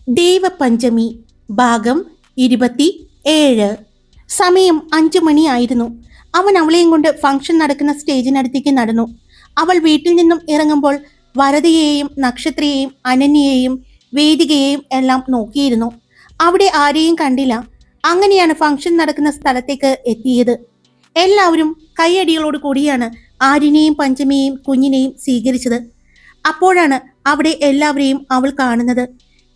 ദേവപഞ്ചമി ഭാഗം 27. സമയം 5 മണിയായിരുന്നു. അവൻ അവളെയും കൊണ്ട് ഫംഗ്ഷൻ നടക്കുന്ന സ്റ്റേജിനടുത്തേക്ക് നടന്നു. അവൾ വീട്ടിൽ നിന്നും ഇറങ്ങുമ്പോൾ വരതയെയും നക്ഷത്രയെയും അനന്യയെയും വേദികയെയും എല്ലാം നോക്കിയിരുന്നു. അവിടെ ആരെയും കണ്ടില്ല. അങ്ങനെയാണ് ഫംഗ്ഷൻ നടക്കുന്ന സ്ഥലത്തേക്ക് എത്തിയത്. എല്ലാവരും കൈയടികളോട് കൂടിയാണ് ആര്യനെയും പഞ്ചമിയെയും കുഞ്ഞിനെയും സ്വീകരിച്ചത്. അപ്പോഴാണ് അവിടെ എല്ലാവരെയും അവൾ കാണുന്നത്.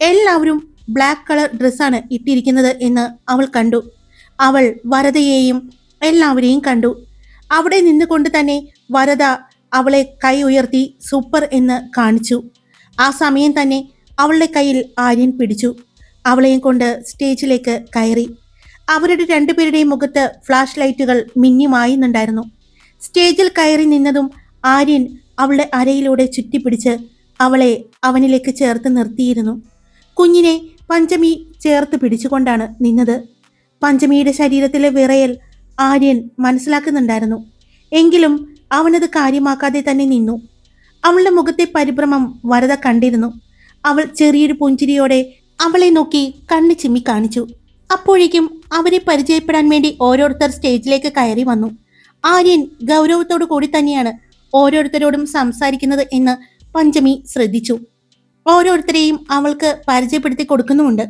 എല്ലാവരും ബ്ലാക്ക് കളർ ഡ്രസ്സാണ് ഇട്ടിരിക്കുന്നത് എന്ന് അവൾ കണ്ടു. അവൾ വരദയെയും എല്ലാവരെയും കണ്ടു. അവിടെ നിന്നുകൊണ്ട് തന്നെ വരദ അവളെ കൈ ഉയർത്തി സൂപ്പർ എന്ന് കാണിച്ചു. ആ സമയം തന്നെ അവളുടെ കയ്യിൽ ആര്യൻ പിടിച്ചു. അവളെയും കൊണ്ട് സ്റ്റേജിലേക്ക് കയറി. അവരുടെ രണ്ടുപേരുടെയും മുഖത്ത് ഫ്ലാഷ് ലൈറ്റുകൾ മിന്നിമായുന്നുണ്ടായിരുന്നു. സ്റ്റേജിൽ കയറി നിന്നതും ആര്യൻ അവളുടെ അരയിലൂടെ ചുറ്റിപ്പിടിച്ച് അവളെ അവനിലേക്ക് ചേർത്ത് നിർത്തിയിരുന്നു. കുഞ്ഞിനെ പഞ്ചമി ചേർത്ത് പിടിച്ചുകൊണ്ടാണ് നിന്നത്. പഞ്ചമിയുടെ ശരീരത്തിലെ വിറയൽ ആര്യൻ മനസ്സിലാക്കുന്നുണ്ടായിരുന്നു. എങ്കിലും അവനത് കാര്യമാക്കാതെ തന്നെ നിന്നു. അവളുടെ മുഖത്തെ പരിഭ്രമം വരദ കണ്ടിരുന്നു. അവൾ ചെറിയൊരു പുഞ്ചിരിയോടെ അവളെ നോക്കി കണ്ണു ചിമ്മി കാണിച്ചു. അപ്പോഴേക്കും അവരെ പരിചയപ്പെടാൻ വേണ്ടി ഓരോരുത്തർ സ്റ്റേജിലേക്ക് കയറി വന്നു. ആര്യൻ ഗൗരവത്തോടു കൂടി തന്നെയാണ് ഓരോരുത്തരോടും സംസാരിക്കുന്നത് എന്ന് പഞ്ചമി ശ്രദ്ധിച്ചു. ഓരോരുത്തരെയും അവൾക്ക് പരിചയപ്പെടുത്തി കൊടുക്കുന്നുമുണ്ട്.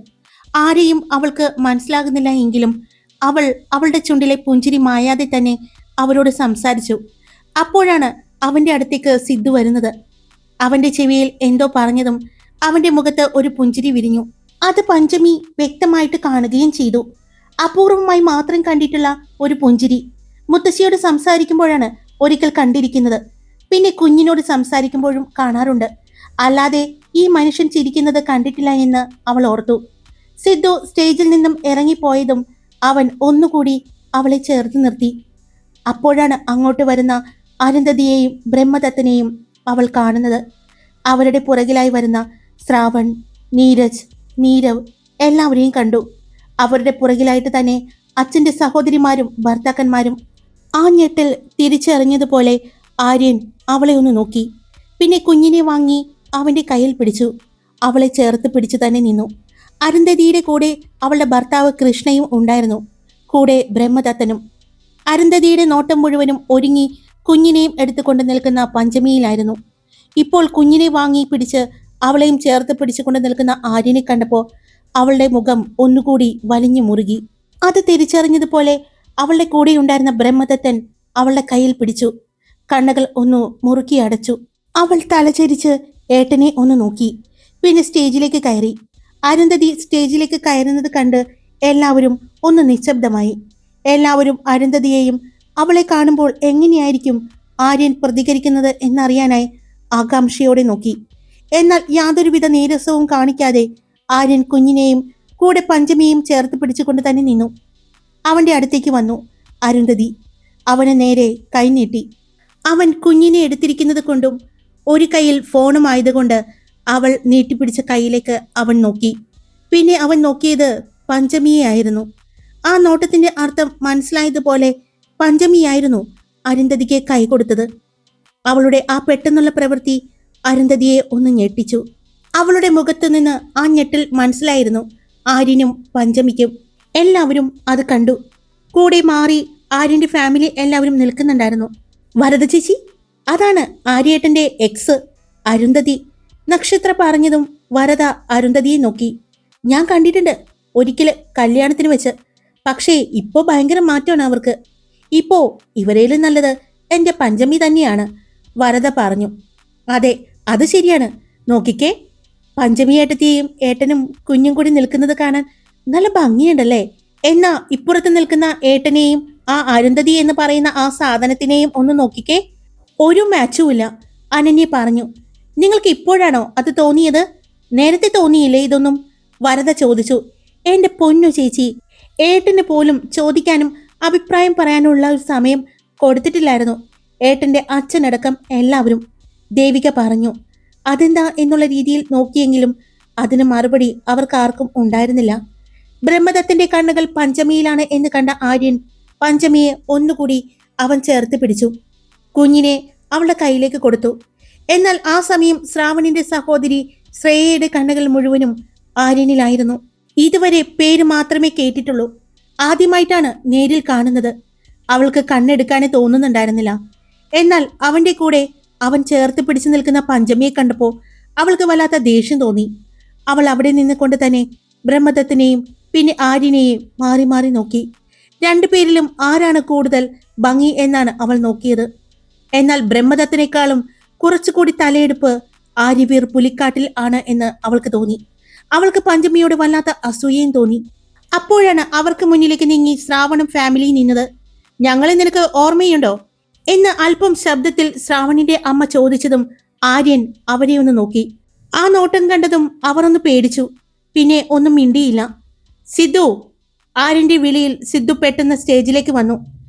ആരെയും അവൾക്ക് മനസ്സിലാകുന്നില്ല എങ്കിലും അവൾ അവളുടെ ചുണ്ടിലെ പുഞ്ചിരി മായാതെ തന്നെ അവരോട് സംസാരിച്ചു. അപ്പോഴാണ് അവന്റെ അടുത്തേക്ക് സിദ്ധു വരുന്നത്. അവന്റെ ചെവിയിൽ എന്തോ പറഞ്ഞതും അവന്റെ മുഖത്ത് ഒരു പുഞ്ചിരി വിരിഞ്ഞു. അത് പഞ്ചമി വ്യക്തമായിട്ട് കാണുകയും ചെയ്തു. അപൂർവമായി മാത്രം കണ്ടിട്ടുള്ള ഒരു പുഞ്ചിരി. മുത്തശ്ശിയോട് സംസാരിക്കുമ്പോഴാണ് ഒരിക്കൽ കണ്ടിരിക്കുന്നത്. പിന്നെ കുഞ്ഞിനോട് സംസാരിക്കുമ്പോഴും കാണാറുണ്ട്. അല്ലാതെ ഈ മനുഷ്യൻ ചിരിക്കുന്നത് കണ്ടിട്ടില്ല എന്ന് അവൾ ഓർത്തു. സിദ്ധു സ്റ്റേജിൽ നിന്നും ഇറങ്ങിപ്പോയതും അവൻ ഒന്നുകൂടി അവളെ ചേർത്ത് നിർത്തി. അപ്പോഴാണ് അങ്ങോട്ട് വരുന്ന അരുന്ധതിയെയും ബ്രഹ്മദത്തനെയും അവൾ കാണുന്നത്. അവരുടെ പുറകിലായി വരുന്ന ശ്രാവൺ, നീരജ്, നീരവ് എല്ലാവരെയും കണ്ടു. അവരുടെ പുറകിലായിട്ട് തന്നെ അച്ഛൻ്റെ സഹോദരിമാരും ഭർത്താക്കന്മാരും. ആ ഞെട്ടിൽ തിരിച്ചറിഞ്ഞതുപോലെ ആര്യൻ അവളെ ഒന്ന് നോക്കി. പിന്നെ കുഞ്ഞിനെ വാങ്ങി അവന്റെ കയ്യിൽ പിടിച്ചു. അവളെ ചേർത്ത് പിടിച്ചു തന്നെ നിന്നു. അരുന്ധതിയുടെ കൂടെ അവളുടെ ഭർത്താവ് കൃഷ്ണയും ഉണ്ടായിരുന്നു. കൂടെ ബ്രഹ്മദത്തനും. അരുന്ധതിയുടെ നോട്ടം മുഴുവനും ഒരുങ്ങി കുഞ്ഞിനെയും എടുത്തുകൊണ്ട് നിൽക്കുന്ന പഞ്ചമിയിലായിരുന്നു. ഇപ്പോൾ കുഞ്ഞിനെ വാങ്ങി പിടിച്ച് അവളെയും ചേർത്ത് പിടിച്ചുകൊണ്ട് നിൽക്കുന്ന ആര്യനെ കണ്ടപ്പോൾ അവളുടെ മുഖം ഒന്നുകൂടി വലിഞ്ഞു മുറുകി. അത് തിരിച്ചറിഞ്ഞതുപോലെ അവളുടെ കൂടെ ഉണ്ടായിരുന്ന ബ്രഹ്മദത്തൻ അവളുടെ കയ്യിൽ പിടിച്ചു. കണ്ണുകൾ ഒന്ന് മുറുക്കി അടച്ചു. അവൾ തലചരിച്ച് ഏട്ടനെ ഒന്ന് നോക്കി. പിന്നെ സ്റ്റേജിലേക്ക് കയറി. അരുന്ധതി സ്റ്റേജിലേക്ക് കയറുന്നത് കണ്ട് എല്ലാവരും ഒന്ന് നിശബ്ദമായി. എല്ലാവരും അരുന്ധതിയെയും അവളെ കാണുമ്പോൾ എങ്ങനെയായിരിക്കും ആര്യൻ പ്രതികരിക്കുന്നത് എന്നറിയാനായി ആകാംക്ഷയോടെ നോക്കി. എന്നാൽ യാതൊരുവിധ നീരസവും കാണിക്കാതെ ആര്യൻ കുഞ്ഞിനെയും കൂടെ പഞ്ചമിയെയും ചേർത്ത് പിടിച്ചുകൊണ്ട് തന്നെ നിന്നു. അവന്റെ അടുത്തേക്ക് വന്നു അരുന്ധതി. അവന് നേരെ കൈനീട്ടി. അവൻ കുഞ്ഞിനെ എടുത്തിരിക്കുന്നത് കൊണ്ടും ഒരു കൈയിൽ ഫോണുമായതുകൊണ്ട് അവൾ നീട്ടിപ്പിടിച്ച കൈയിലേക്ക് അവൻ നോക്കി. പിന്നെ അവൻ നോക്കിയത് പഞ്ചമിയെ ആയിരുന്നു. ആ നോട്ടത്തിന്റെ അർത്ഥം മനസ്സിലായതുപോലെ പഞ്ചമിയായിരുന്നു അരുന്ധതിക്ക് കൈ കൊടുത്തത്. അവളുടെ ആ പെട്ടെന്നുള്ള പ്രവൃത്തി അരുന്ധതിയെ ഒന്ന് ഞെട്ടിച്ചു. അവളുടെ മുഖത്തു നിന്ന് ആ ഞെട്ടിൽ മനസ്സിലായിരുന്നു ആര്യനും പഞ്ചമിക്കും. എല്ലാവരും അത് കണ്ടു. കൂടെ മാറി ആര്യന്റെ ഫാമിലി എല്ലാവരും നിൽക്കുന്നുണ്ടായിരുന്നു. വരദ ചേച്ചി, അതാണ് ആര്യേട്ടന്റെ എക്സ് അരുന്ധതി. നക്ഷത്ര പറഞ്ഞതും വരദ അരുന്ധതിയെ നോക്കി. ഞാൻ കണ്ടിട്ടുണ്ട് ഒരിക്കല് കല്യാണത്തിന് വെച്ച്. പക്ഷേ ഇപ്പോ ഭയങ്കര മാറ്റമാണ് അവർക്ക്. ഇപ്പോ ഇവരേലും നല്ലത് എന്റെ പഞ്ചമി തന്നെയാണ്, വരദ പറഞ്ഞു. അതെ, അത് ശരിയാണ്. നോക്കിക്കേ, പഞ്ചമി ഏട്ടത്തിയെയും ഏട്ടനും കുഞ്ഞും കൂടി നിൽക്കുന്നത് കാണാൻ നല്ല ഭംഗിയുണ്ടല്ലേ. എന്നാ ഇപ്പുറത്ത് നിൽക്കുന്ന ഏട്ടനെയും ആ അരുന്ധതി എന്ന് പറയുന്ന ആ സാധനത്തിനെയും ഒന്ന് നോക്കിക്കേ, ഒരു മാച്ചുമില്ല, അനന്യ പറഞ്ഞു. നിങ്ങൾക്ക് ഇപ്പോഴാണോ അത് തോന്നിയത്? നേരത്തെ തോന്നിയില്ലേ ഇതൊന്നും? വരദ ചോദിച്ചു. എന്റെ പൊന്നു ചേച്ചി, ഏട്ടന് പോലും ചോദിക്കാനും അഭിപ്രായം പറയാനുള്ള ഒരു സമയം കൊടുത്തിട്ടില്ലായിരുന്നു. ഏട്ടന്റെ അച്ഛനടക്കം എല്ലാവരും, ദേവിക പറഞ്ഞു. അതെന്താ എന്നുള്ള രീതിയിൽ നോക്കിയെങ്കിലും അതിന് മറുപടി അവർക്കാർക്കും ഉണ്ടായിരുന്നില്ല. ബ്രഹ്മദത്തന്റെ കണ്ണുകൾ പഞ്ചമിയിലാണ് എന്ന് കണ്ട ആര്യൻ പഞ്ചമിയെ ഒന്നുകൂടി അവൻ ചേർത്ത് പിടിച്ചു. കുഞ്ഞിനെ അവളുടെ കയ്യിലേക്ക് കൊടുത്തു. എന്നാൽ ആ സമയം ശ്രാവണിന്റെ സഹോദരി ശ്രേയയുടെ കണ്ണുകൾ മുഴുവനും ആര്യനിലായിരുന്നു. ഇതുവരെ പേര് മാത്രമേ കേട്ടിട്ടുള്ളൂ. ആദ്യമായിട്ടാണ് നേരിൽ കാണുന്നത്. അവൾക്ക് കണ്ണെടുക്കാനേ തോന്നുന്നുണ്ടായിരുന്നില്ല. എന്നാൽ അവന്റെ കൂടെ അവൻ ചേർത്ത് പിടിച്ചു നിൽക്കുന്ന പഞ്ചമിയെ കണ്ടപ്പോൾ അവൾക്ക് വല്ലാത്ത ദേഷ്യം തോന്നി. അവൾ അവിടെ നിന്നുകൊണ്ട് തന്നെ ബ്രഹ്മദത്തിനെയും പിന്നെ ആര്യനെയും മാറി മാറി നോക്കി. രണ്ടുപേരിലും ആരാണ് കൂടുതൽ ഭംഗി എന്നാണ് അവൾ നോക്കിയത്. എന്നാൽ ബ്രഹ്മദത്തിനേക്കാളും കുറച്ചുകൂടി തലയെടുപ്പ് ആര്യവീർ പുലിക്കാട്ടിൽ ആണ് എന്ന് അവൾക്ക് തോന്നി. അവൾക്ക് പഞ്ചമിയോട് വല്ലാത്ത അസൂയയും തോന്നി. അപ്പോഴാണ് അവർക്ക് മുന്നിലേക്ക് നീങ്ങി ശ്രാവണും ഫാമിലി നിന്നത്. ഞങ്ങളെ നിനക്ക് ഓർമ്മയുണ്ടോ എന്ന് അല്പം ശബ്ദത്തിൽ ശ്രാവണിന്റെ അമ്മ ചോദിച്ചതും ആര്യൻ അവരെ ഒന്ന് നോക്കി. ആ നോട്ടം കണ്ടതും അവർ ഒന്ന് പേടിച്ചു. പിന്നെ ഒന്നും മിണ്ടിയില്ല. സിദ്ധു! ആര്യന്റെ വിളിയിൽ സിദ്ധു പെട്ടെന്ന് സ്റ്റേജിലേക്ക് വന്നു.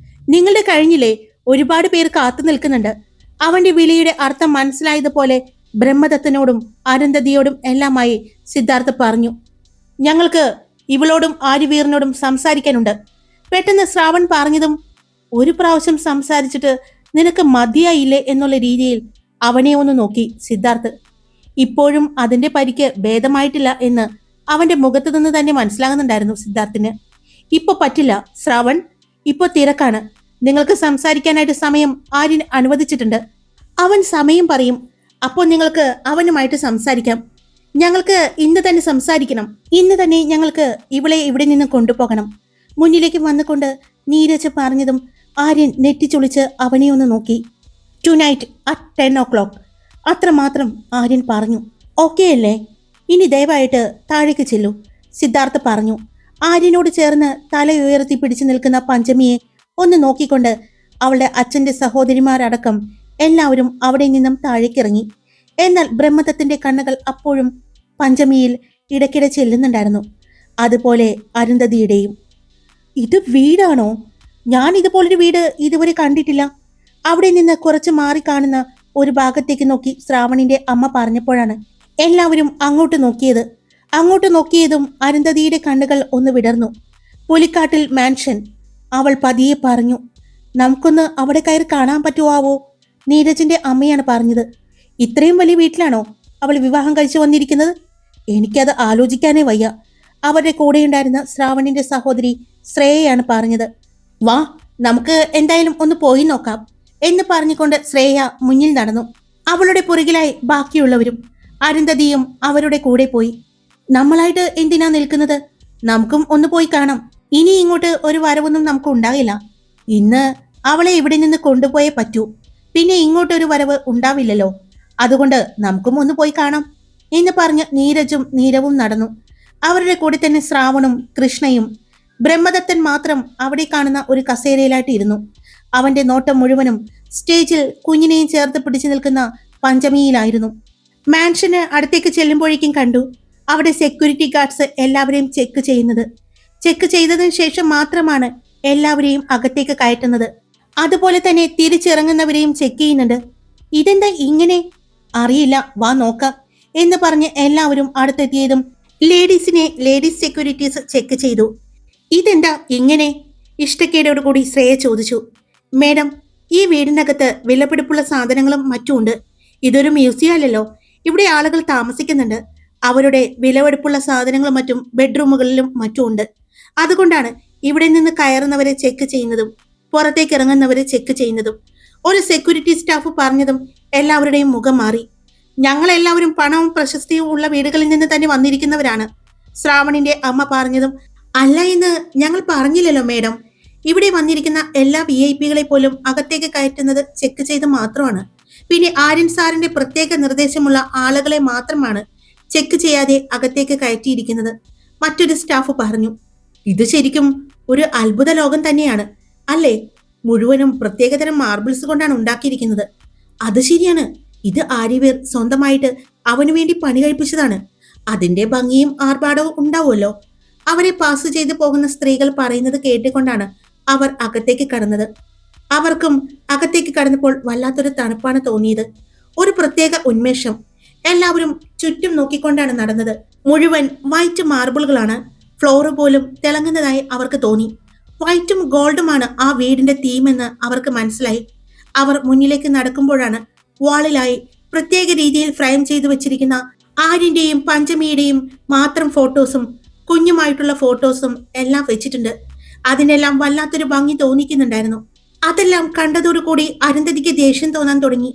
നിങ്ങളുടെ കഴിഞ്ഞില്ലേ, ഒരുപാട് പേർ കാത്തു നിൽക്കുന്നുണ്ട്. അവന്റെ വിളിയുടെ അർത്ഥം മനസ്സിലായതുപോലെ ബ്രഹ്മദത്തനോടും അരുന്ധതിയോടും എല്ലാമായി സിദ്ധാർത്ഥ പറഞ്ഞു. ഞങ്ങൾക്ക് ഇവളോടും ആര്യവീറിനോടും സംസാരിക്കാനുണ്ട്. പെട്ടെന്ന് ശ്രാവൺ പറഞ്ഞതും ഒരു പ്രാവശ്യം സംസാരിച്ചിട്ട് നിനക്ക് മതിയായില്ലേ എന്നുള്ള രീതിയിൽ അവനെ ഒന്ന് നോക്കി സിദ്ധാർത്ഥ്. ഇപ്പോഴും അതിന്റെ പരിക്ക് ഭേദമായിട്ടില്ല എന്ന് അവന്റെ മുഖത്തു നിന്ന് തന്നെ മനസ്സിലാകുന്നുണ്ടായിരുന്നു സിദ്ധാർത്ഥിന്. ഇപ്പൊ പറ്റില്ല ശ്രാവൺ, ഇപ്പൊ തിരക്കാണ്. നിങ്ങൾക്ക് സംസാരിക്കാനായിട്ട് സമയം ആര്യൻ അനുവദിച്ചിട്ടുണ്ട്. അവൻ സമയം പറയും, അപ്പോൾ നിങ്ങൾക്ക് അവനുമായിട്ട് സംസാരിക്കാം. ഞങ്ങൾക്ക് ഇന്ന് തന്നെ സംസാരിക്കണം. ഇന്ന് തന്നെ ഞങ്ങൾക്ക് ഇവളെ ഇവിടെ നിന്ന് കൊണ്ടുപോകണം. മുന്നിലേക്ക് വന്നുകൊണ്ട് നീരജ് പറഞ്ഞതും ആര്യൻ നെറ്റിച്ചൊളിച്ച് അവനെ ഒന്ന് നോക്കി. Tonight at 10 o'clock. അത്രമാത്രം ആര്യൻ പറഞ്ഞു. ഓക്കെ അല്ലേ? ഇനി ദയവായിട്ട് താഴേക്ക് ചെല്ലൂ, സിദ്ധാർത്ഥ പറഞ്ഞു. ആര്യനോട് ചേർന്ന് തല ഉയർത്തി പിടിച്ചു നിൽക്കുന്ന പഞ്ചമിയെ ഒന്ന് നോക്കിക്കൊണ്ട് അവളുടെ അച്ഛന്റെ സഹോദരിമാരടക്കം എല്ലാവരും അവിടെ നിന്നും താഴേക്കിറങ്ങി. എന്നാൽ ബ്രഹ്മദത്തിന്റെ കണ്ണുകൾ അപ്പോഴും പഞ്ചമിയിൽ ഇടയ്ക്കിടെ ചെല്ലുന്നുണ്ടായിരുന്നു. അതുപോലെ അരുന്ധതിയുടെയും. ഇത് വീടാണോ? ഞാൻ ഇതുപോലൊരു വീട് ഇതുവരെ കണ്ടിട്ടില്ല. അവിടെ നിന്ന് കുറച്ച് മാറി കാണുന്ന ഒരു ഭാഗത്തേക്ക് നോക്കി ശ്രാവണിന്റെ അമ്മ പറഞ്ഞപ്പോഴാണ് എല്ലാവരും അങ്ങോട്ട് നോക്കിയത്. അങ്ങോട്ട് നോക്കിയതും അരുന്ധതിയുടെ കണ്ണുകൾ ഒന്ന് വിടർന്നു. പുലിക്കാട്ടിൽ മാൻഷൻ. അവൾ പതിയെ പറഞ്ഞു. നമുക്കൊന്ന് അവിടെ കയറി കാണാൻ പറ്റുവാവോ? നീരജിന്റെ അമ്മയാണ് പറഞ്ഞത്. ഇത്രയും വലിയ വീട്ടിലാണോ അവൾ വിവാഹം കഴിച്ചു വന്നിരിക്കുന്നത്? എനിക്കത് ആലോചിക്കാനേ വയ്യ. അവരുടെ കൂടെയുണ്ടായിരുന്ന ശ്രാവണിന്റെ സഹോദരി ശ്രേയയാണ് പറഞ്ഞത്. വാ, നമുക്ക് എന്തായാലും ഒന്ന് പോയി നോക്കാം എന്ന് പറഞ്ഞുകൊണ്ട് ശ്രേയ മുന്നിൽ നടന്നു. അവളുടെ പുറകിലായി ബാക്കിയുള്ളവരും. അരുന്ധതിയും അവരുടെ കൂടെ പോയി. നമ്മളായിട്ട് എന്തിനാ നിൽക്കുന്നത്? നമുക്കും ഒന്ന് പോയി കാണാം. ഇനി ഇങ്ങോട്ട് ഒരു വരവൊന്നും നമുക്ക് ഉണ്ടാകില്ല. ഇന്ന് അവളെ ഇവിടെ നിന്ന് കൊണ്ടുപോയേ പറ്റൂ. പിന്നെ ഇങ്ങോട്ടൊരു വരവ് ഉണ്ടാവില്ലല്ലോ. അതുകൊണ്ട് നമുക്കും ഒന്ന് പോയി കാണാം എന്ന് പറഞ്ഞ് നീരജും നീരവും നടന്നു. അവരുടെ കൂടെ തന്നെ ശ്രാവണും കൃഷ്ണയും. ബ്രഹ്മദത്തൻ മാത്രം അവിടെ കാണുന്ന ഒരു കസേരയിലായിട്ട് ഇരുന്നു. അവന്റെ നോട്ടം മുഴുവനും സ്റ്റേജിൽ കുഞ്ഞിനെയും ചേർത്ത് പിടിച്ചു നിൽക്കുന്ന പഞ്ചമിയിലായിരുന്നു. മാൻഷന് അടുത്തേക്ക് ചെല്ലുമ്പോഴേക്കും കണ്ടു അവിടെ സെക്യൂരിറ്റി ഗാർഡ്സ് എല്ലാവരെയും ചെക്ക് ചെയ്യുന്നത്. ചെക്ക് ചെയ്തതിനു ശേഷം മാത്രമാണ് എല്ലാവരെയും അകത്തേക്ക് കയറ്റുന്നത്. അതുപോലെ തന്നെ തിരിച്ചിറങ്ങുന്നവരെയും ചെക്ക് ചെയ്യുന്നുണ്ട്. ഇതെന്താ ഇങ്ങനെ? അറിയില്ല, വാ നോക്കാം എന്ന് പറഞ്ഞ് എല്ലാവരും അടുത്തെത്തിയതും ലേഡീസിനെ ലേഡീസ് സെക്യൂരിറ്റീസ് ചെക്ക് ചെയ്തു. ഇതെന്താ ഇങ്ങനെ? ഇഷ്ടക്കേടോട് കൂടി ശ്രേയ ചോദിച്ചു. മേഡം, ഈ വീടിനകത്ത് വിലപിടിപ്പുള്ള സാധനങ്ങളും മറ്റും ഉണ്ട്. ഇതൊരു മ്യൂസിയം അല്ലല്ലോ. ഇവിടെ ആളുകൾ താമസിക്കുന്നുണ്ട്. അവരുടെ വിലപിടിപ്പുള്ള സാധനങ്ങളും മറ്റും ബെഡ്റൂമുകളിലും മറ്റും ഉണ്ട്. അതുകൊണ്ടാണ് ഇവിടെ നിന്ന് കയറുന്നവരെ ചെക്ക് ചെയ്യുന്നതും പുറത്തേക്ക് ഇറങ്ങുന്നവരെ ചെക്ക് ചെയ്യുന്നതും. ഒരു സെക്യൂരിറ്റി സ്റ്റാഫ് പറഞ്ഞതും എല്ലാവരുടെയും മുഖം മാറി. ഞങ്ങളെല്ലാവരും പണവും പ്രശസ്തിയും ഉള്ള വീടുകളിൽ നിന്ന് തന്നെ വന്നിരിക്കുന്നവരാണ്, ശ്രാവണിന്റെ അമ്മ പറഞ്ഞതും. അല്ല എന്ന് ഞങ്ങൾ പറഞ്ഞില്ലല്ലോ മേഡം. ഇവിടെ വന്നിരിക്കുന്ന എല്ലാ VIP-കളെ പോലും അകത്തേക്ക് കയറ്റുന്നത് ചെക്ക് ചെയ്ത് മാത്രമാണ്. പിന്നെ ആര്യൻ സാറിന്റെ പ്രത്യേക നിർദ്ദേശമുള്ള ആളുകളെ മാത്രമാണ് ചെക്ക് ചെയ്യാതെ അകത്തേക്ക് കയറ്റിയിരിക്കുന്നത്, മറ്റൊരു സ്റ്റാഫ് പറഞ്ഞു. ഇത് ശരിക്കും ഒരു അത്ഭുത ലോകം തന്നെയാണ് അല്ലേ? മുഴുവനും പ്രത്യേകതരം മാർബിൾസ് കൊണ്ടാണ് ഉണ്ടാക്കിയിരിക്കുന്നത്. അത് ശരിയാണ്. ഇത് ആര്യവീർ സ്വന്തമായിട്ട് അവനു വേണ്ടി പണി കഴിപ്പിച്ചതാണ്. അതിന്റെ ഭംഗിയും ആർഭാടവും ഉണ്ടാവുമല്ലോ. അവരെ പാസ് ചെയ്തു പോകുന്ന സ്ത്രീകൾ പറയുന്നത് കേട്ടുകൊണ്ടാണ് അവർ അകത്തേക്ക് കടന്നത്. അവർക്കും അകത്തേക്ക് കടന്നപ്പോൾ വല്ലാത്തൊരു തണുപ്പാണ് തോന്നിയത്, ഒരു പ്രത്യേക ഉന്മേഷം. എല്ലാവരും ചുറ്റും നോക്കിക്കൊണ്ടാണ് നടന്നത്. മുഴുവൻ വൈറ്റ് മാർബിളുകളാണ്. ഫ്ലോറ് പോലും തിളങ്ങുന്നതായി അവർക്ക് തോന്നി. വൈറ്റും ഗോൾഡുമാണ് ആ വീടിന്റെ തീമെന്ന് അവർക്ക് മനസ്സിലായി. അവർ മുന്നിലേക്ക് നടക്കുമ്പോഴാണ് വാളിലായി പ്രത്യേക രീതിയിൽ ഫ്രെയിം ചെയ്തു വെച്ചിരിക്കുന്ന ആര്യന്റെയും പഞ്ചമിയുടെയും മാത്രം ഫോട്ടോസും കുഞ്ഞുമായിട്ടുള്ള ഫോട്ടോസും എല്ലാം വെച്ചിട്ടുണ്ട്. അതിനെല്ലാം വല്ലാത്തൊരു ഭംഗി തോന്നിക്കുന്നുണ്ടായിരുന്നു. അതെല്ലാം കണ്ടതോടുകൂടി അരുന്ധതിക്ക് ദേഷ്യം തോന്നാൻ തുടങ്ങി.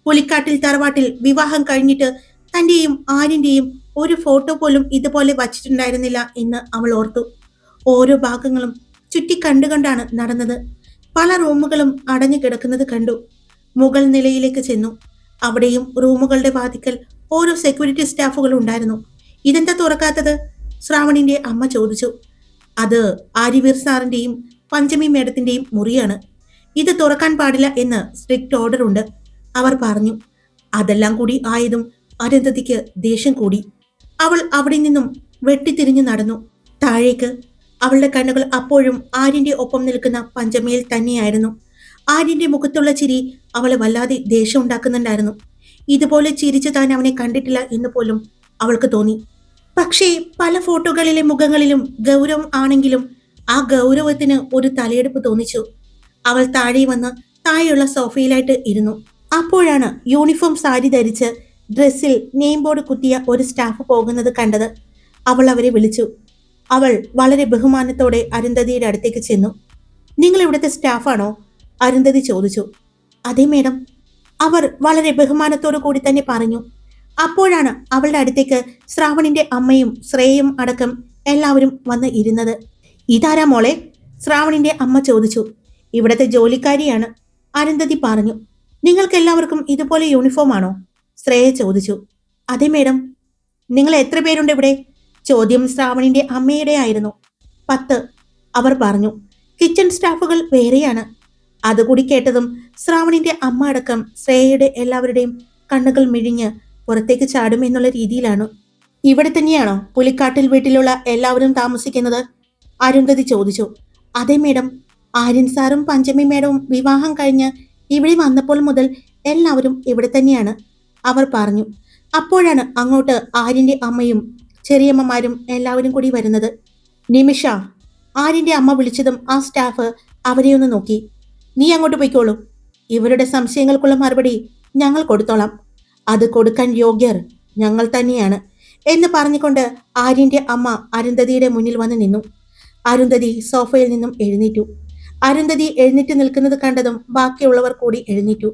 പുലിക്കാട്ടിൽ തറവാട്ടിൽ വിവാഹം കഴിഞ്ഞിട്ട് തന്റെയും ആര്യന്റെയും ഒരു ഫോട്ടോ പോലും ഇതുപോലെ വച്ചിട്ടുണ്ടായിരുന്നില്ല എന്ന് അവൾ ഓർത്തു. ഓരോ ഭാഗങ്ങളും ചുറ്റി കണ്ടുകൊണ്ടാണ് നടന്നത്. പല റൂമുകളും അടഞ്ഞു കിടക്കുന്നത് കണ്ടു. മുകൾ നിലയിലേക്ക് ചെന്നു. അവിടെയും റൂമുകളുടെ വാതിക്കൽ ഓരോ സെക്യൂരിറ്റി സ്റ്റാഫുകൾ ഉണ്ടായിരുന്നു. ഇതെന്താ തുറക്കാത്തത്? ശ്രാവണിന്റെ അമ്മ ചോദിച്ചു. അത് ആര്യവീർ സാറിന്റെയും പഞ്ചമി മേഡത്തിന്റെയും മുറിയാണ്. ഇത് തുറക്കാൻ പാടില്ല എന്ന് സ്ട്രിക്റ്റ് ഓർഡർ ഉണ്ട്, അവർ പറഞ്ഞു. അതെല്ലാം കൂടി ആയതും അരുന്ധതിക്ക് ദേഷ്യം കൂടി. അവൾ അവിടെ നിന്നും വെട്ടിത്തിരിഞ്ഞു നടന്നു താഴേക്ക്. അവളുടെ കണ്ണുകൾ അപ്പോഴും ആര്യന്റെ ഒപ്പം നിൽക്കുന്ന പഞ്ചമിയിൽ തന്നെയായിരുന്നു. ആര്യന്റെ മുഖത്തുള്ള ചിരി അവളെ വല്ലാതെ ദേഷ്യം ഉണ്ടാക്കുന്നുണ്ടായിരുന്നു. ഇതുപോലെ ചിരിച്ചു താൻ അവനെ കണ്ടിട്ടില്ല എന്ന് പോലും അവൾക്ക് തോന്നി. പക്ഷേ പല ഫോട്ടോകളിലെ മുഖങ്ങളിലും ഗൗരവം ആണെങ്കിലും ആ ഗൗരവത്തിന് ഒരു തലയെടുപ്പ് തോന്നിച്ചു. അവൾ താഴെ വന്ന് താഴെയുള്ള സോഫയിലായിട്ട് ഇരുന്നു. അപ്പോഴാണ് യൂണിഫോം സാരി ധരിച്ച് ഡ്രസ്സിൽ നെയിം ബോർഡ് കുത്തിയ ഒരു സ്റ്റാഫ് പോകുന്നത് കണ്ടത്. അവൾ അവരെ വിളിച്ചു. അവൾ വളരെ ബഹുമാനത്തോടെ അരുന്ധതിയുടെ അടുത്തേക്ക് ചെന്നു. നിങ്ങൾ ഇവിടുത്തെ സ്റ്റാഫാണോ? അരുന്ധതി ചോദിച്ചു. അതെ മേഡം, അവർ വളരെ ബഹുമാനത്തോടു കൂടി തന്നെ പറഞ്ഞു. അപ്പോഴാണ് അവളുടെ അടുത്തേക്ക് ശ്രാവണിന്റെ അമ്മയും ശ്രേയയും അടക്കം എല്ലാവരും വന്ന് ഇരുന്നത്. ഇതാരാ മോളെ? ശ്രാവണിന്റെ അമ്മ ചോദിച്ചു. ഇവിടത്തെ ജോലിക്കാരിയാണ്, അരുന്ധതി പറഞ്ഞു. നിങ്ങൾക്ക് എല്ലാവർക്കും ഇതുപോലെ യൂണിഫോം ആണോ? ശ്രേയ ചോദിച്ചു. അതെ മേഡം. നിങ്ങൾ എത്ര പേരുണ്ട് ഇവിടെ? ചോദ്യം ശ്രാവണിന്റെ അമ്മയുടെ ആയിരുന്നു. 10, അവർ പറഞ്ഞു. കിച്ചൺ സ്റ്റാഫുകൾ വേറെയാണ്. അതുകൂടി കേട്ടതും ശ്രാവണിന്റെ അമ്മ അടക്കം ശ്രേയയുടെ എല്ലാവരുടെയും കണ്ണുകൾ മിഴിഞ്ഞ് പുറത്തേക്ക് ചാടുമെന്നുള്ള രീതിയിലാണ്. ഇവിടെ തന്നെയാണോ പുലിക്കാട്ടിൽ വീട്ടിലുള്ള എല്ലാവരും താമസിക്കുന്നത്? അരുന്ധതി ചോദിച്ചു. അതെ മേഡം, ആര്യൻ സാറും പഞ്ചമി മേഡവും വിവാഹം കഴിഞ്ഞ് ഇവിടെ വന്നപ്പോൾ മുതൽ എല്ലാവരും ഇവിടെ തന്നെയാണ്, അവർ പറഞ്ഞു. അപ്പോഴാണ് അങ്ങോട്ട് ആര്യന്റെ അമ്മയും ചെറിയമ്മമാരും എല്ലാവരും കൂടി വരുന്നത്. നിമിഷ, ആര്യന്റെ അമ്മ വിളിച്ചതും ആ സ്റ്റാഫ് അവരെ ഒന്ന് നോക്കി. നീ അങ്ങോട്ട് പോയിക്കോളൂ. ഇവരുടെ സംശയങ്ങൾക്കുള്ള മറുപടി ഞങ്ങൾ കൊടുത്തോളാം. അത് കൊടുക്കാൻ യോഗ്യർ ഞങ്ങൾ തന്നെയാണ് എന്ന് പറഞ്ഞുകൊണ്ട് ആര്യന്റെ അമ്മ അരുന്ധതിയുടെ മുന്നിൽ വന്ന് നിന്നു. അരുന്ധതി സോഫയിൽ നിന്നും എഴുന്നേറ്റു. അരുന്ധതി എഴുന്നേറ്റ് നിൽക്കുന്നത് കണ്ടതും ബാക്കിയുള്ളവർ കൂടി എഴുന്നേറ്റു.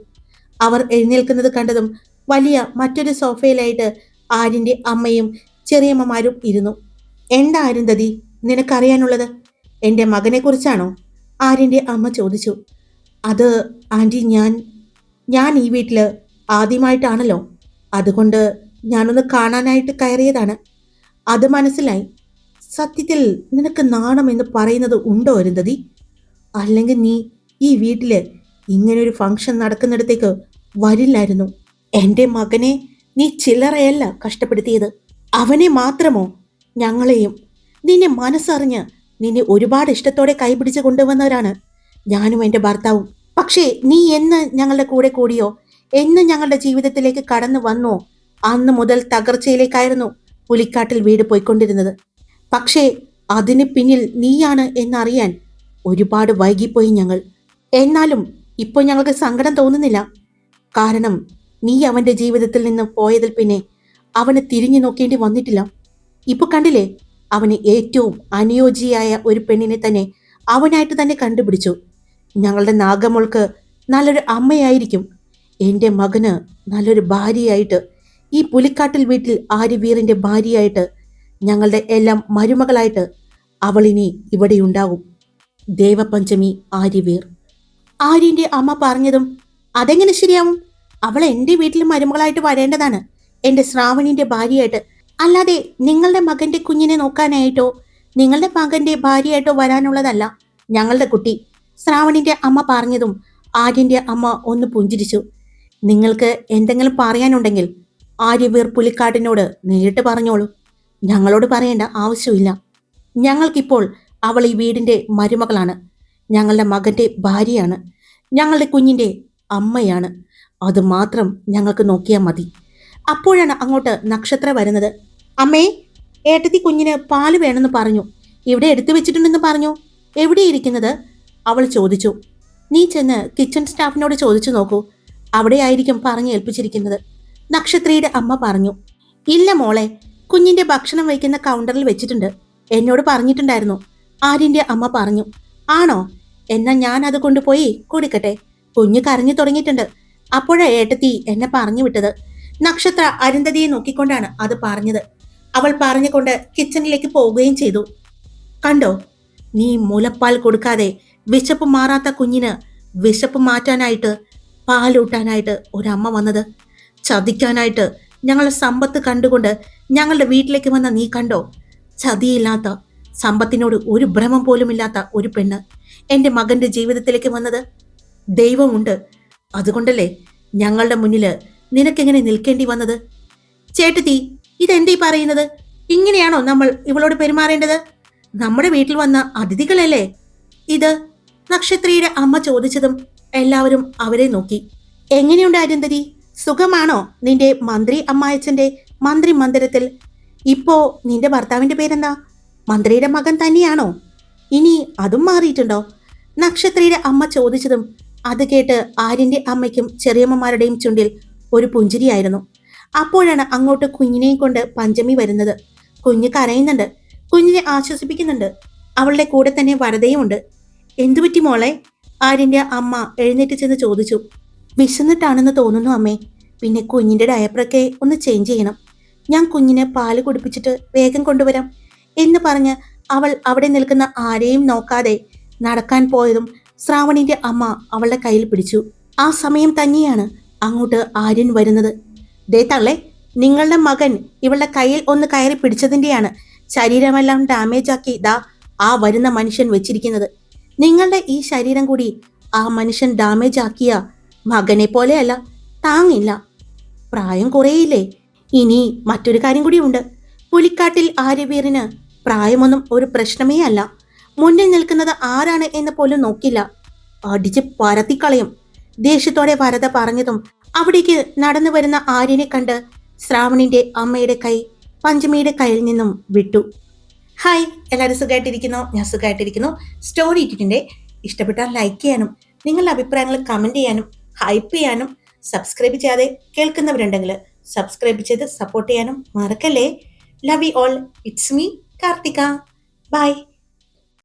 അവർ എഴുന്നേൽക്കുന്നത് കണ്ടതും വലിയ മറ്റൊരു സോഫയിലായിട്ട് ആര്യന്റെ അമ്മയും ചെറിയമ്മമാരും ഇരുന്നു. എന്താ അരുന്ധതി, നിനക്കറിയാനുള്ളത്? എൻ്റെ മകനെ കുറിച്ചാണോ? ആര്യന്റെ അമ്മ ചോദിച്ചു. അത് ആൻറ്റി, ഞാൻ ഈ വീട്ടിൽ ആദ്യമായിട്ടാണല്ലോ, അതുകൊണ്ട് ഞാനൊന്ന് കാണാനായിട്ട് കയറിയതാണ്. അത് മനസ്സിലായി. സത്യത്തിൽ നിനക്ക് നാണം എന്ന് പറയുന്നത് ഉണ്ടോ അരുന്ധതി? അല്ലെങ്കിൽ നീ ഈ വീട്ടിൽ ഇങ്ങനൊരു ഫംഗ്ഷൻ നടക്കുന്നിടത്തേക്ക് വരില്ലായിരുന്നു. എൻ്റെ മകനെ നീ ചില്ലറയല്ല കഷ്ടപ്പെടുത്തിയത്. അവനെ മാത്രമോ? ഞങ്ങളെയും. നിന്നെ മനസ്സറിഞ്ഞ് നിന്നെ ഒരുപാട് ഇഷ്ടത്തോടെ കൈപിടിച്ച് കൊണ്ടുവന്നവരാണ് ഞാനും എൻ്റെ ഭർത്താവും. പക്ഷേ നീ എന്ന് ഞങ്ങളുടെ കൂടെ കൂടിയോ, എന്ന് ഞങ്ങളുടെ ജീവിതത്തിലേക്ക് കടന്നു വന്നോ, അന്ന് മുതൽ തകർച്ചയിലേക്കായിരുന്നു പുലിക്കാട്ടിൽ വീട് പോയിക്കൊണ്ടിരുന്നത്. പക്ഷേ അതിന് പിന്നിൽ നീയാണ് എന്നറിയാൻ ഒരുപാട് വൈകിപ്പോയി ഞങ്ങൾ. എന്നാലും ഇപ്പോൾ ഞങ്ങൾക്ക് സങ്കടം തോന്നുന്നില്ല. കാരണം നീ അവൻ്റെ ജീവിതത്തിൽ നിന്ന് പോയതിൽ പിന്നെ അവനെ തിരിഞ്ഞു നോക്കേണ്ടി വന്നിട്ടില്ല. ഇപ്പൊ കണ്ടില്ലേ, അവന് ഏറ്റവും അനുയോജ്യയായ ഒരു പെണ്ണിനെ തന്നെ അവനായിട്ട് തന്നെ കണ്ടുപിടിച്ചു. ഞങ്ങളുടെ നാഗമോൾക്ക് നല്ലൊരു അമ്മയായിരിക്കും, എൻ്റെ മകന് നല്ലൊരു ഭാര്യയായിട്ട്, ഈ പുലിക്കാട്ടിൽ വീട്ടിൽ ആര്യവീറിൻ്റെ ഭാര്യയായിട്ട്, ഞങ്ങളുടെ എല്ലാം മരുമകളായിട്ട് അവളിനി ഇവിടെ ഉണ്ടാകും. ദേവപഞ്ചമി ആര്യവീർ. ആര്യൻ്റെ അമ്മ പറഞ്ഞതും അതെങ്ങനെ ശരിയാവും? അവൾ എൻ്റെ വീട്ടിൽ മരുമകളായിട്ട് വരേണ്ടതാണ്, എൻ്റെ ശ്രാവണിൻ്റെ ഭാര്യയായിട്ട്. അല്ലാതെ നിങ്ങളുടെ മകൻ്റെ കുഞ്ഞിനെ നോക്കാനായിട്ടോ നിങ്ങളുടെ മകൻ്റെ ഭാര്യയായിട്ടോ വരാനുള്ളതല്ല ഞങ്ങളുടെ കുട്ടി. ശ്രാവണിൻ്റെ അമ്മ പറഞ്ഞതും ആര്യൻ്റെ അമ്മ ഒന്ന് പുഞ്ചിരിച്ചു. നിങ്ങൾക്ക് എന്തെങ്കിലും പറയാനുണ്ടെങ്കിൽ ആര്യവീർ പുലിക്കാട്ടിനോട് നേരിട്ട് പറഞ്ഞോളൂ. ഞങ്ങളോട് പറയേണ്ട ആവശ്യമില്ല. ഞങ്ങൾക്കിപ്പോൾ അവൾ ഈ വീടിൻ്റെ മരുമകളാണ്, ഞങ്ങളുടെ മകൻ്റെ ഭാര്യയാണ്, ഞങ്ങളുടെ കുഞ്ഞിൻ്റെ അമ്മയാണ്. അത് മാത്രം ഞങ്ങൾക്ക് നോക്കിയാൽ മതി. അപ്പോഴാണ് അങ്ങോട്ട് നക്ഷത്ര വരുന്നത്. അമ്മേ, ഏട്ടത്തി കുഞ്ഞിന് പാല് വേണമെന്ന് പറഞ്ഞു, ഇവിടെ എടുത്തു വെച്ചിട്ടുണ്ടെന്ന് പറഞ്ഞു. എവിടെയിരിക്കുന്നത്? അവൾ ചോദിച്ചു. നീ ചെന്ന് കിച്ചൺ സ്റ്റാഫിനോട് ചോദിച്ചു നോക്കൂ, അവിടെ ആയിരിക്കും പറഞ്ഞു ഏൽപ്പിച്ചിരിക്കുന്നത്, നക്ഷത്രയുടെ അമ്മ പറഞ്ഞു. ഇല്ല മോളെ, കുഞ്ഞിന്റെ ഭക്ഷണം വയ്ക്കുന്ന കൗണ്ടറിൽ വെച്ചിട്ടുണ്ട്. എന്നോട് പറഞ്ഞിട്ടുണ്ടായിരുന്നു. ആര്യന്റെ അമ്മ പറഞ്ഞു. ആണോ? എന്നാ ഞാൻ അത് കൊണ്ടുപോയി കൊടുക്കട്ടെ. കുഞ്ഞ് കരഞ്ഞു തുടങ്ങിയിട്ടുണ്ട്. അപ്പോഴാ ഏട്ടത്തി എന്നെ പറഞ്ഞു വിട്ടത്. നക്ഷത്ര അരുന്ധതിയെ നോക്കിക്കൊണ്ടാണ് അത് പറഞ്ഞത്. അവൾ പറഞ്ഞുകൊണ്ട് കിച്ചണിലേക്ക് പോവുകയും ചെയ്തു. കണ്ടോ, നീ മുലപ്പാൽ കൊടുക്കാതെ വിശപ്പ് മാറാത്ത കുഞ്ഞിന് വിശപ്പ് മാറ്റാനായിട്ട് പാലൂട്ടാനായിട്ട് ഒരമ്മ വന്നത്. ചതിക്കാനായിട്ട് ഞങ്ങളുടെ സമ്പത്ത് കണ്ടുകൊണ്ട് ഞങ്ങളുടെ വീട്ടിലേക്ക് വന്ന നീ കണ്ടോ? ചതിയില്ലാത്ത, സമ്പത്തിനോട് ഒരു ഭ്രമം പോലുമില്ലാത്ത ഒരു പെണ്ണ് എൻ്റെ മകന്റെ ജീവിതത്തിലേക്ക് വന്നത്. ദൈവമുണ്ട്, അതുകൊണ്ടല്ലേ ഞങ്ങളുടെ മുന്നില് നിനക്കെങ്ങനെ നിൽക്കേണ്ടി വന്നത്? ചേട്ടത്തി, ഇതെന്തീ പറയുന്നത്? ഇങ്ങനെയാണോ നമ്മൾ ഇവളോട് പെരുമാറേണ്ടത്? നമ്മുടെ വീട്ടിൽ വന്ന അതിഥികളല്ലേ ഇത്? നക്ഷത്രയുടെ അമ്മ ചോദിച്ചതും എല്ലാവരും അവരെ നോക്കി. എങ്ങനെയുണ്ട് അരുന്ധതി? സുഖമാണോ നിന്റെ മന്ത്രി അമ്മായച്ചന്റെ മന്ത്രി മന്ദിരത്തിൽ? ഇപ്പോ നിന്റെ ഭർത്താവിന്റെ പേരെന്താ? മന്ത്രിയുടെ മകൻ തന്നെയാണോ? ഇനി അതും മാറിയിട്ടുണ്ടോ? നക്ഷത്രയുടെ അമ്മ ചോദിച്ചതും അത് കേട്ട് ആര്യന്റെ അമ്മയ്ക്കും ചെറിയമ്മമാരുടെയും ചുണ്ടിൽ ഒരു പുഞ്ചിരിയായിരുന്നു. അപ്പോഴാണ് അങ്ങോട്ട് കുഞ്ഞിനെയും കൊണ്ട് പഞ്ചമി വരുന്നത്. കുഞ്ഞ് കരയുന്നുണ്ട്. കുഞ്ഞിനെ ആശ്വസിപ്പിക്കുന്നുണ്ട്. അവളുടെ കൂടെ തന്നെ വരതയുമുണ്ട്. എന്തുപറ്റി മോളെ? ആര്യന്റെ അമ്മ എഴുന്നേറ്റ് ചെന്ന് ചോദിച്ചു. വിശന്നിട്ടാണെന്ന് തോന്നുന്നു അമ്മേ. പിന്നെ കുഞ്ഞിന്റെ ഡയപ്പറൊക്കെ ഒന്ന് ചേഞ്ച് ചെയ്യണം. ഞാൻ കുഞ്ഞിന് പാല് കുടിപ്പിച്ചിട്ട് വേഗം കൊണ്ടുവരാം എന്ന് പറഞ്ഞ് അവൾ അവിടെ നിൽക്കുന്ന ആരെയും നോക്കാതെ നടക്കാൻ പോയതും ശ്രാവണിന്റെ അമ്മ അവളുടെ കയ്യിൽ പിടിച്ചു. ആ സമയം തന്നെയാണ് അങ്ങോട്ട് ആര്യൻ വരുന്നത്. ദേ തള്ളേ, നിങ്ങളുടെ മകൻ ഇവളുടെ കയ്യിൽ ഒന്ന് കയറി പിടിച്ചതിന്റെയാണ് ശരീരമെല്ലാം ഡാമേജ് ആക്കി ദാ ആ വരുന്ന മനുഷ്യൻ വെച്ചിരിക്കുന്നത്. നിങ്ങളുടെ ഈ ശരീരം കൂടി ആ മനുഷ്യൻ ഡാമേജ് ആക്കിയ മകനെ പോലെയല്ല, താങ്ങില്ല. പ്രായം കുറേയില്ലേ. ഇനി മറ്റൊരു കാര്യം കൂടിയുണ്ട്. പുലിക്കാട്ടിൽ ആര്യവീറിന് പ്രായമൊന്നും ഒരു പ്രശ്നമേ അല്ല. മുന്നിൽ നിൽക്കുന്നത് ആരാണ് എന്ന് പോലും നോക്കില്ല, അടിച്ച് പരത്തിക്കളയും. ദേഷ്യത്തോടെ വരദ പറഞ്ഞതും അവിടേക്ക് നടന്നു വരുന്ന ആര്യനെ കണ്ട് ശ്രാവണിന്റെ അമ്മയുടെ കൈ പഞ്ചമിയുടെ കയ്യിൽ നിന്നും വിട്ടു. ഹായ്, എല്ലാവരും സുഖമായിട്ടിരിക്കുന്നു? ഞാൻ സുഖമായിട്ടിരിക്കുന്നു. സ്റ്റോറി ഇട്ടിട്ടുണ്ട്. ഇഷ്ടപ്പെട്ടാൽ ലൈക്ക് ചെയ്യാനും നിങ്ങളുടെ അഭിപ്രായങ്ങൾ കമന്റ് ചെയ്യാനും ഹൈപ്പ് ചെയ്യാനും സബ്സ്ക്രൈബ് ചെയ്യാതെ കേൾക്കുന്നവരുണ്ടെങ്കിൽ സബ്സ്ക്രൈബ് ചെയ്ത് സപ്പോർട്ട് ചെയ്യാനും മറക്കല്ലേ. Love you all. It's me Karthika. By.